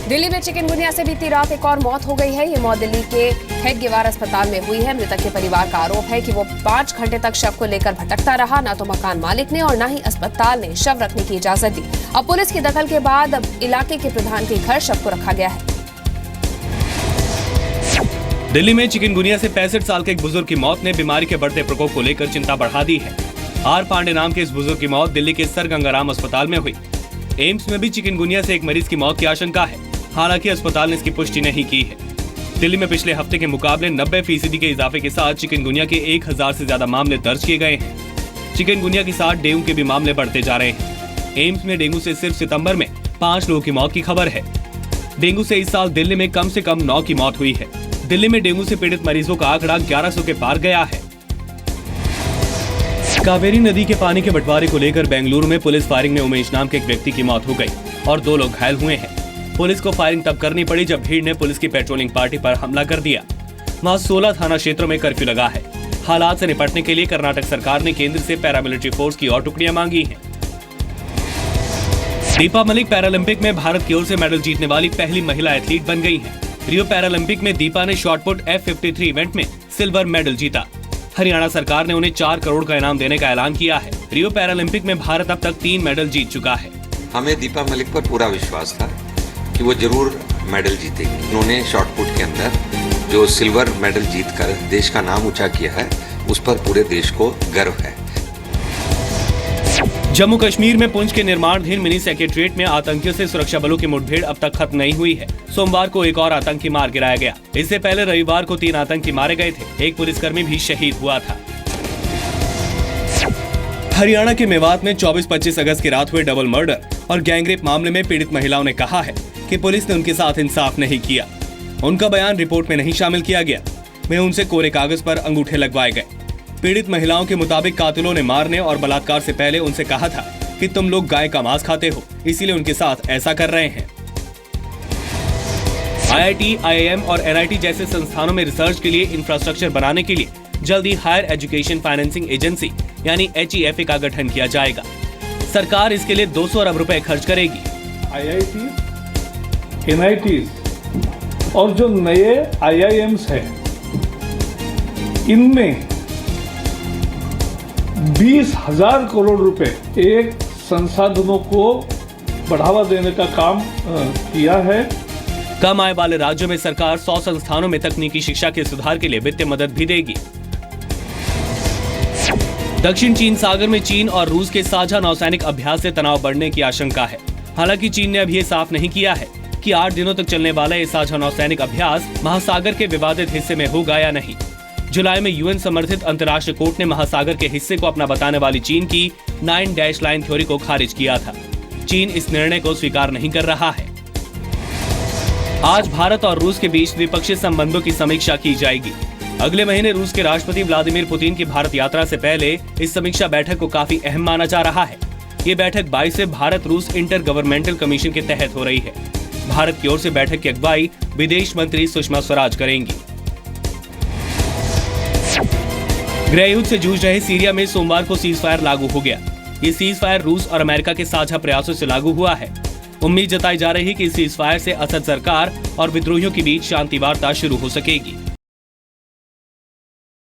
दिल्ली में चिकनगुनिया से बीती रात एक और मौत हो गई है। ये मौत दिल्ली के हेडगेवार अस्पताल में हुई है। मृतक के परिवार का आरोप है कि वो 5 घंटे तक शव को लेकर भटकता रहा। न तो मकान मालिक ने और न ही अस्पताल ने शव रखने की इजाजत दी। अब पुलिस की दखल के बाद अब इलाके के प्रधान के घर शव को रखा गया है। दिल्ली में चिकनगुनिया से 65 साल के एक बुजुर्ग की मौत ने बीमारी के बढ़ते प्रकोप को लेकर चिंता बढ़ा दी है। आर पांडे नाम के इस बुजुर्ग की मौत दिल्ली के सर गंगाराम अस्पताल में हुई। एम्स में भी चिकनगुनिया से एक मरीज की मौत की आशंका है। हालांकि अस्पताल ने इसकी पुष्टि नहीं की है। दिल्ली में पिछले हफ्ते के मुकाबले 90% के इजाफे के साथ चिकनगुनिया के 1000 से ज्यादा मामले दर्ज किए गए हैं। चिकनगुनिया के साथ डेंगू के भी मामले बढ़ते जा रहे हैं। एम्स में डेंगू से सिर्फ सितंबर में 5 लोगों की मौत की खबर है। डेंगू से इस साल दिल्ली में कम से कम 9 की मौत हुई है। दिल्ली में डेंगू से पीड़ित मरीजों का आंकड़ा 1100 के पार गया है। कावेरी नदी के पानी के बंटवारे को लेकर बेंगलुरु में पुलिस फायरिंग में उमेश नाम के एक व्यक्ति की मौत हो गई और 2 लोग घायल हुए हैं। पुलिस को फायरिंग तब करनी पड़ी जब भीड़ ने पुलिस की पेट्रोलिंग पार्टी पर हमला कर दिया। वहां 16 थाना क्षेत्रों में कर्फ्यू लगा है। हालात से निपटने के लिए कर्नाटक सरकार ने केंद्र से पैरामिलिट्री फोर्स की और टुकड़ियां मांगी हैं। दीपा मलिक पैरालंपिक में भारत की ओर से मेडल जीतने वाली पहली महिला एथलीट बन गई हैं। रियो पैरालंपिक में दीपा ने शॉटपुट F53 इवेंट में सिल्वर मेडल जीता। हरियाणा सरकार ने उन्हें 4 करोड़ का इनाम देने का ऐलान किया है। रियो पैरालंपिक में भारत अब तक 3 मेडल जीत चुका है। हमें दीपा मलिक पर पूरा विश्वास था कि वो जरूर मेडल जीतेगी। उन्होंने शॉटपुट के अंदर जो सिल्वर मेडल जीतकर देश का नाम ऊंचा किया है, उस पर पूरे देश को गर्व है। जम्मू कश्मीर में पुंछ के निर्माणाधीन मिनी सेक्रेटरिएट में आतंकियों से सुरक्षा बलों की मुठभेड़ अब तक खत्म नहीं हुई है। सोमवार को एक और आतंकी मार गिराया गया। इससे पहले रविवार को 3 आतंकी मारे गए थे। एक पुलिसकर्मी भी शहीद हुआ था। हरियाणा के मेवात में 24-25 अगस्त की रात हुए डबल मर्डर और गैंगरेप मामले में पीड़ित महिलाओं ने कहा है कि पुलिस ने उनके साथ इंसाफ नहीं किया। उनका बयान रिपोर्ट में नहीं शामिल किया गया। वहीं उनसे कोरे कागज पर अंगूठे लगवाए गए। पीड़ित महिलाओं के मुताबिक कातिलों ने मारने और बलात्कार से पहले उनसे कहा था कि तुम लोग गाय का मांस खाते हो, इसीलिए उनके साथ ऐसा कर रहे हैं। IIT, IIM और NIT जैसे संस्थानों में रिसर्च के लिए इंफ्रास्ट्रक्चर बनाने के लिए जल्दी हायर एजुकेशन फाइनेंसिंग एजेंसी यानी HEFA का गठन किया जाएगा। सरकार इसके लिए 200 अरब रुपए खर्च करेगी। IIT, NIT और जो नए IIMs हैं, इनमें 20,000 करोड़ रुपए एक संसाधनों को बढ़ावा देने का काम किया है। कम आय वाले राज्यों में सरकार 100 संस्थानों में तकनीकी शिक्षा के सुधार के लिए वित्तीय मदद भी देगी। दक्षिण चीन सागर में चीन और रूस के साझा नौसैनिक अभ्यास से तनाव बढ़ने की आशंका है। हालांकि चीन ने अभी ये साफ नहीं किया है कि 8 दिनों तक चलने वाला ये साझा नौसैनिक अभ्यास महासागर के विवादित हिस्से में होगा या नहीं। जुलाई में UN समर्थित अंतर्राष्ट्रीय कोर्ट ने महासागर के हिस्से को अपना बताने वाली चीन की 9 डैश लाइन थ्योरी को खारिज किया था। चीन इस निर्णय को स्वीकार नहीं कर रहा है। आज भारत और रूस के बीच द्विपक्षीय संबंधों की समीक्षा की जाएगी। अगले महीने रूस के राष्ट्रपति व्लादिमीर पुतिन की भारत यात्रा से पहले इस समीक्षा बैठक को काफी अहम माना जा रहा है। ये बैठक 22 से भारत रूस इंटर गवर्नमेंटल कमीशन के तहत हो रही है। भारत की ओर से बैठक की अगुवाई विदेश मंत्री सुषमा स्वराज करेंगी। गृह युद्ध से जूझ रहे सीरिया में सोमवार को सीज फायर लागू हो गया। ये सीज फायर रूस और अमेरिका के साझा प्रयासों से लागू हुआ है। उम्मीद जताई जा रही है कि इस सीज फायर से असद सरकार और विद्रोहियों के बीच शांति वार्ता शुरू हो सकेगी।